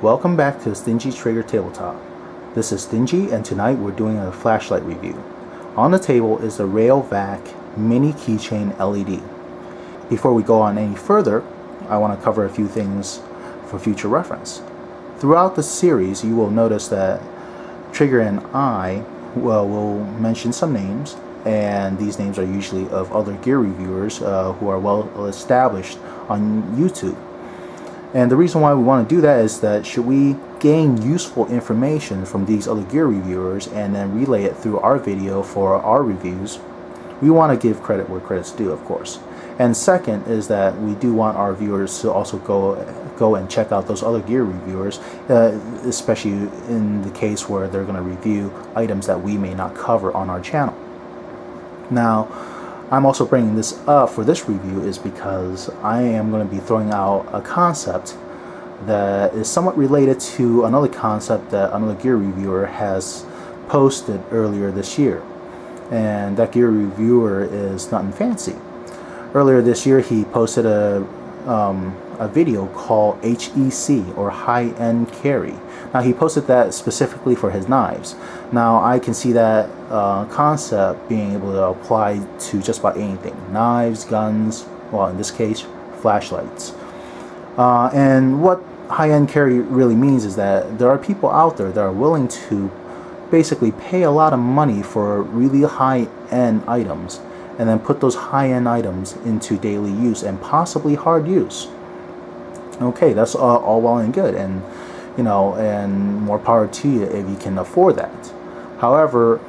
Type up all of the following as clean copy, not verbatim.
Welcome back to Stingy Trader Tabletop. This is Stingy, and tonight we're doing a flashlight review. On the table is the Rayovac Mini Keychain LED. Before we go on any further, I want to cover a few things for future reference. Throughout the series, you will notice that Trigger and I will mention some names, and these names are usually of other gear reviewers who are well established on YouTube. And the reason why we want to do that is that should we gain useful information from these other gear reviewers and then relay it through our video for our reviews, we want to give credit where credit's due, of course. And second is that we do want our viewers to also go and check out those other gear reviewers, especially in the case where they're going to review items that we may not cover on our channel. Now, I'm also bringing this up for this review is because I am going to be throwing out a concept that is somewhat related to another concept that another gear reviewer has posted earlier this year. And that gear reviewer is Nothing Fancy. Earlier this year he posted a video called HEC, or high-end carry. Now he posted that specifically for his knives. Now I can see that concept being able to apply to just about anything. Knives, guns, well in this case, flashlights. And what high-end carry really means is that there are people out there that are willing to basically pay a lot of money for really high-end items and then put those high-end items into daily use and possibly hard use. Okay, that's all well and good, and you know, and more power to you if you can afford that. However,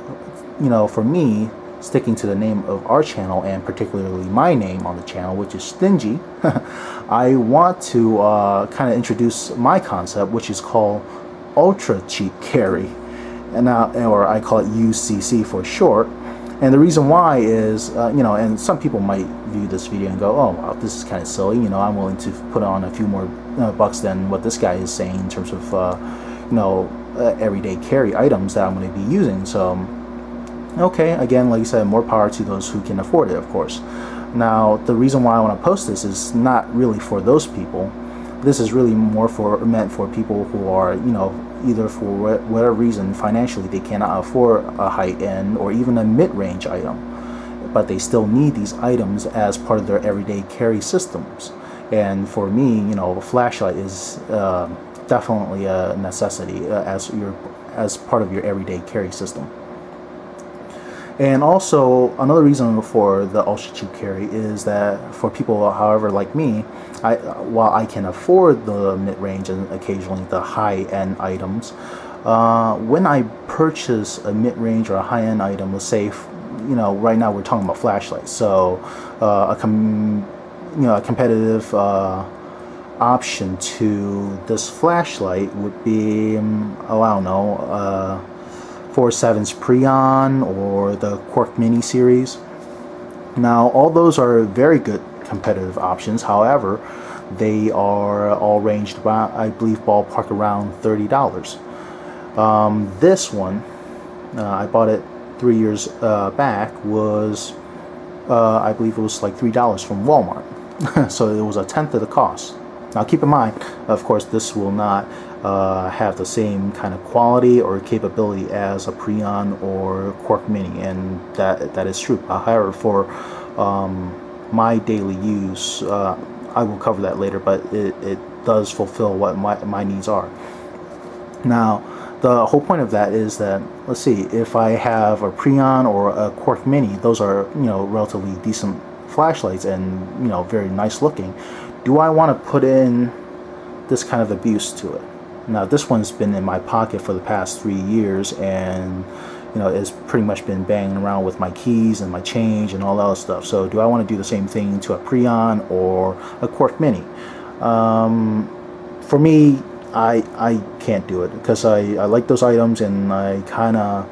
you know, for me, sticking to the name of our channel and particularly my name on the channel, which is Stingy, I want to kind of introduce my concept, which is called ultra cheap carry, and or I call it UCC for short. And the reason why is, you know, and some people might view this video and go, oh, wow, this is kind of silly. You know, I'm willing to put on a few more bucks than what this guy is saying in terms of, you know, everyday carry items that I'm going to be using. So, okay, again, like I said, more power to those who can afford it, of course. Now, the reason why I want to post this is not really for those people. This is really more meant for people who are, you know, either for whatever reason financially they cannot afford a high-end or even a mid-range item, but they still need these items as part of their everyday carry systems. And for me, you know, a flashlight is definitely a necessity as part of your everyday carry system. And also, another reason for the ultra cheap carry is that for people, however, like me, while I can afford the mid-range and occasionally the high-end items, when I purchase a mid-range or a high-end item, let's say, you know, right now we're talking about flashlights, so a competitive option to this flashlight would be, oh, I don't know, 4.7's Preon or the Quark Mini series. Now, all those are very good competitive options. However, they are all ranged about, I believe, ballpark around $30. This one, I bought it 3 years back, was I believe it was like $3 from Walmart. So it was a tenth of the cost. Now keep in mind, of course, this will not have the same kind of quality or capability as a Preon or Quark Mini, and that is true. However, for my daily use, I will cover that later, but it does fulfill what my needs are. Now, the whole point of that is that, let's see, if I have a Preon or a Quark Mini, those are, you know, relatively decent flashlights and, you know, very nice looking. Do I want to put in this kind of abuse to it? Now, this one's been in my pocket for the past 3 years, and you know, it's pretty much been banging around with my keys and my change and all that other stuff. So do I want to do the same thing to a Preon or a Quark Mini? For me, I can't do it because I like those items, and I kind of,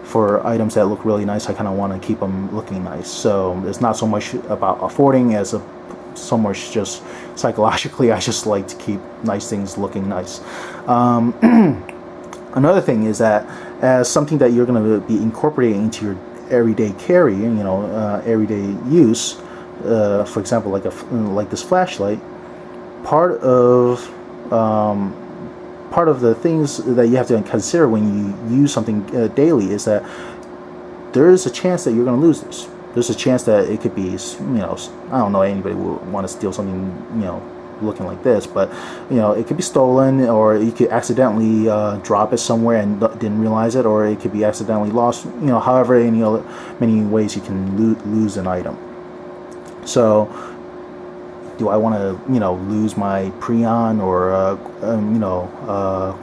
for items that look really nice, I kind of want to keep them looking nice. So it's not so much about affording as so much just psychologically. I just like to keep nice things looking nice. Another thing is that as something that you're going to be incorporating into your everyday carry, you know, everyday use, for example, like this flashlight, part of part of the things that you have to consider when you use something daily is that there is a chance that you're going to lose this. There's a chance that it could be, I don't know anybody would want to steal something, looking like this, but it could be stolen, or you could accidentally drop it somewhere and didn't realize it, or it could be accidentally lost. However, many ways you can lose an item. So, do I want to lose my Prion or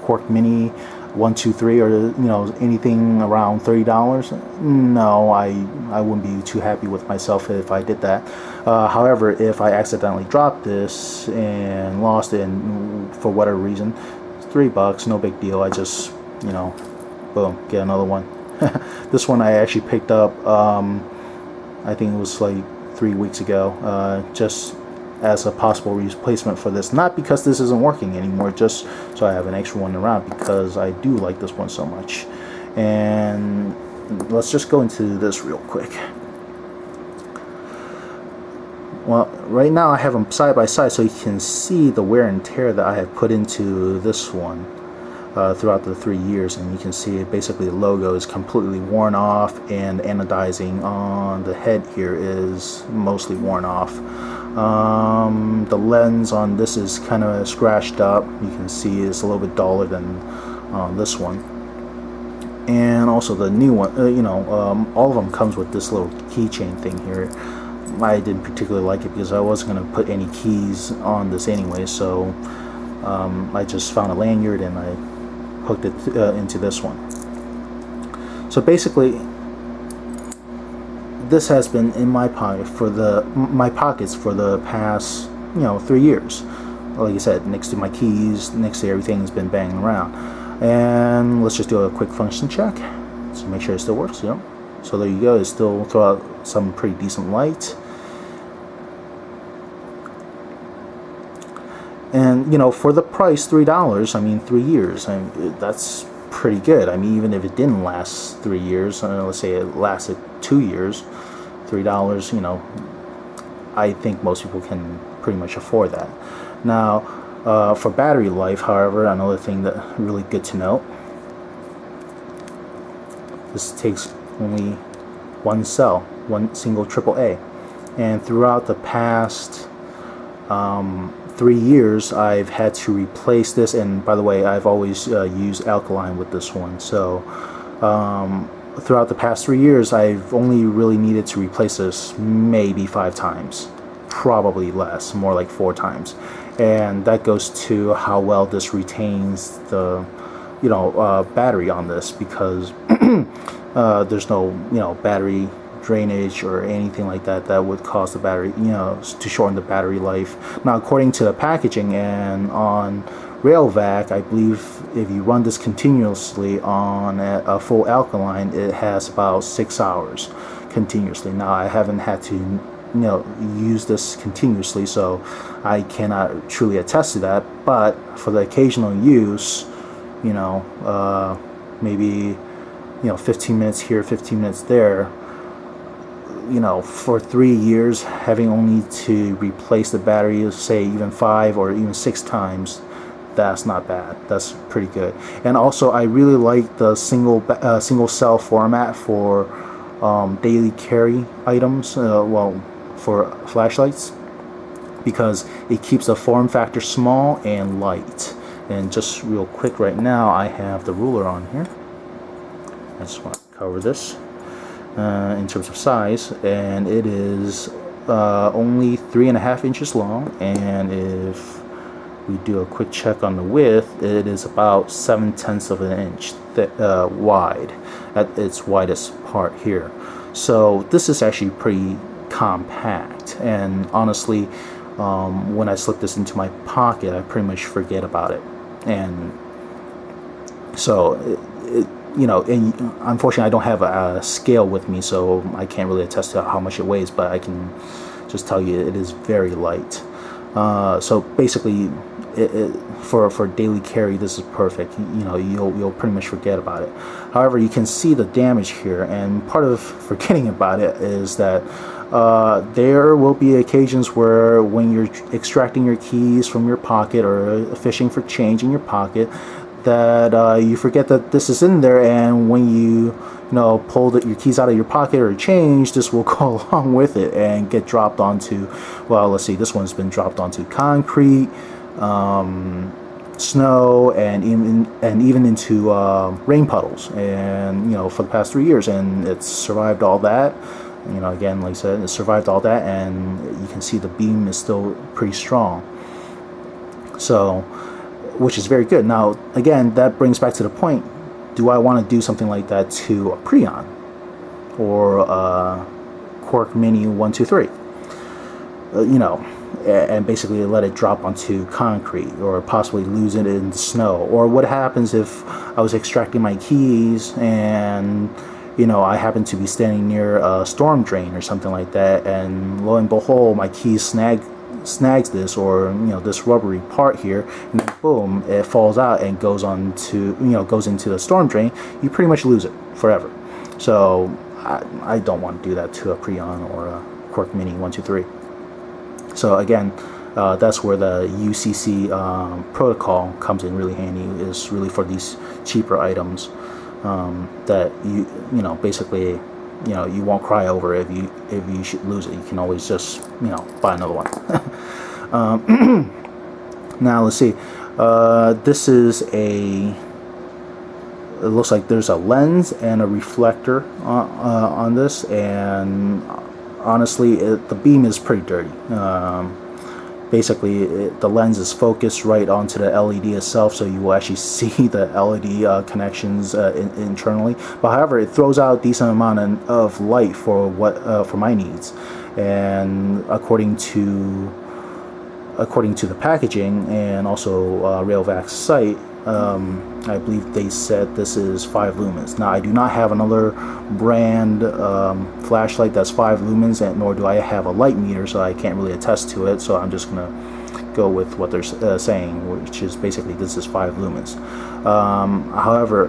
Quark Mini 1, 2, 3, or anything around $30? No, I wouldn't be too happy with myself if I did that. However, if I accidentally dropped this and lost it, and for whatever reason, it's $3, no big deal. I just boom, get another one. This one I actually picked up. I think it was like 3 weeks ago, just as a possible replacement for this. Not because this isn't working anymore, just so I have an extra one around, because I do like this one so much. And let's just go into this real quick. Well, right now I have them side by side, so you can see the wear and tear that I have put into this one throughout the 3 years, and you can see basically the logo is completely worn off, and anodizing on the head here is mostly worn off. The lens on this is kind of scratched up. You can see it's a little bit duller than this one. And also the new one, all of them comes with this little keychain thing here. I didn't particularly like it because I wasn't going to put any keys on this anyway, so I just found a lanyard and I hooked it into this one. So basically, this has been in my pocket for my pockets for the past 3 years. Like I said, next to my keys, next to everything has been banging around. And let's just do a quick function check to make sure it still works. So there you go. It still throw out some pretty decent light. And for the price, $3. I mean, 3 years. That's pretty good. I mean, even if it didn't last 3 years, let's say it lasted 2 years, $3. I think most people can pretty much afford that. Now, for battery life, however, another thing that really good to note. This takes only one cell, one single AAA, and throughout the past 3 years I've had to replace this. And by the way, I've always used alkaline with this one, so throughout the past 3 years I've only really needed to replace this maybe 5 times, probably less, more like 4 times. And that goes to how well this retains the battery on this, because there's no battery drainage or anything like that that would cause the battery to shorten the battery life. Now, according to the packaging and on Rayovac, I believe if you run this continuously on a full alkaline, it has about 6 hours continuously. Now, I haven't had to use this continuously, so I cannot truly attest to that, but for the occasional use, maybe 15 minutes here, 15 minutes there, for 3 years, having only to replace the battery, say even 5 or even 6 times, that's not bad. That's pretty good. And also, I really like the single cell format for daily carry items. Well, for flashlights, because it keeps the form factor small and light. And just real quick, right now I have the ruler on here. I just want to cover this in terms of size, and it is only 3.5 inches long, and if we do a quick check on the width, it is about 7/10 of an inch wide at its widest part here. So this is actually pretty compact, and honestly, when I slip this into my pocket, I pretty much forget about it. And so and unfortunately I don't have a scale with me, so I can't really attest to how much it weighs, but I can just tell you it is very light. So basically, for daily carry, this is perfect. You'll pretty much forget about it. However, you can see the damage here, and part of forgetting about it is that There will be occasions where when you're extracting your keys from your pocket or fishing for change in your pocket, that you forget that this is in there, and when you pull your keys out of your pocket or change, this will go along with it and get dropped onto, well, let's see, this one's been dropped onto concrete, snow, and even into rain puddles, and for the past 3 years, and it's survived all that. Again, like I said, it survived all that, and you can see the beam is still pretty strong, so which is very good. Now again, that brings back to the point, do I want to do something like that to a Prion or a Quark Mini 123? And basically let it drop onto concrete or possibly lose it in the snow? Or what happens if I was extracting my keys and I happen to be standing near a storm drain or something like that, and lo and behold, my keys snags this, or this rubbery part here, and then boom, it falls out and goes into the storm drain. You pretty much lose it forever. So I don't want to do that to a Prion or a Quark Mini 123. So again, that's where the UCC protocol comes in really handy. Is really for these cheaper items that basically you won't cry over if you should lose it. You can always just buy another one. Now let's see. This is it looks like there's a lens and a reflector on this, and honestly, the beam is pretty dirty. Basically, the lens is focused right onto the LED itself, so you will actually see the LED connections internally. But however, it throws out a decent amount of light for for my needs, and according to the packaging and also Rayovac's site, I believe they said this is 5 lumens. Now I do not have another brand flashlight that's 5 lumens, and nor do I have a light meter, so I can't really attest to it. So I'm just gonna go with what they're saying, which is basically this is 5 lumens. However,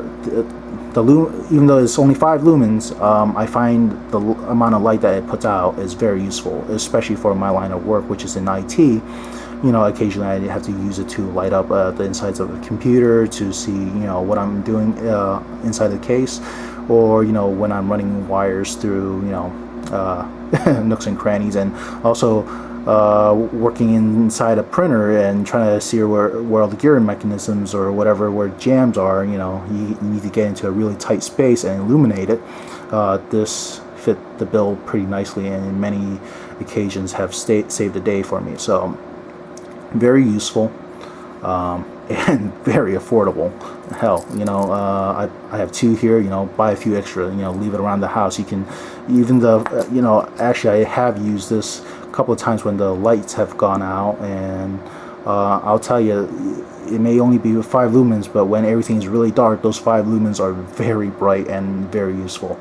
even though it's only 5 lumens, I find the amount of light that it puts out is very useful, especially for my line of work, which is in IT. Occasionally I have to use it to light up the insides of a computer to see, what I'm doing inside the case, or when I'm running wires through, nooks and crannies, and also working inside a printer and trying to see where all the gearing mechanisms or where jams are. You need to get into a really tight space and illuminate it. This fit the bill pretty nicely, and in many occasions have saved the day for me. So very useful, and very affordable. Hell, I have 2 here. Buy a few extra. Leave it around the house. You can even actually I have used this a couple of times when the lights have gone out, and I'll tell you, it may only be 5 lumens, but when everything's really dark, those 5 lumens are very bright and very useful.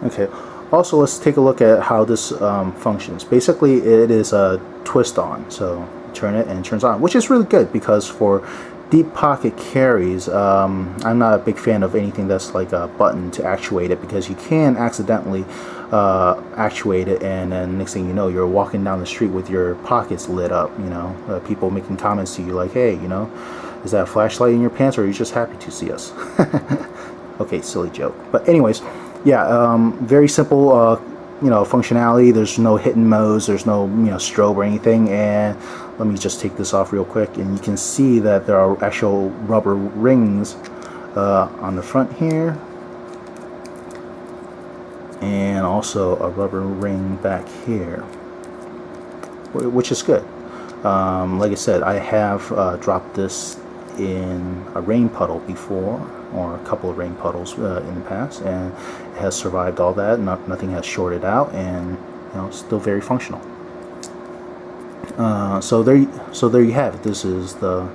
Okay. Also, let's take a look at how this functions. Basically, it is a twist on, so turn it and it turns on, which is really good because for deep pocket carries, I'm not a big fan of anything that's like a button to actuate it, because you can accidentally actuate it, and then next thing you know, you're walking down the street with your pockets lit up. People making comments to you like, hey, is that a flashlight in your pants, or are you just happy to see us? Okay, silly joke. But anyways, yeah, very simple functionality. There's no hidden modes, there's no strobe or anything. And let me just take this off real quick, and you can see that there are actual rubber rings on the front here, and also a rubber ring back here, which is good. Like I said, I have dropped this in a rain puddle before, or a couple of rain puddles in the past, and it has survived all that. Nothing has shorted out, and still very functional. So there you have it. This is the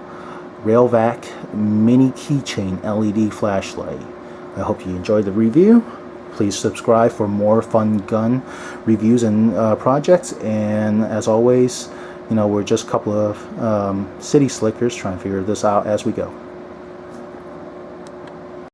Rayovac mini keychain LED flashlight. I hope you enjoyed the review. Please subscribe for more fun gun reviews and projects. And as always, we're just a couple of city slickers trying to figure this out as we go.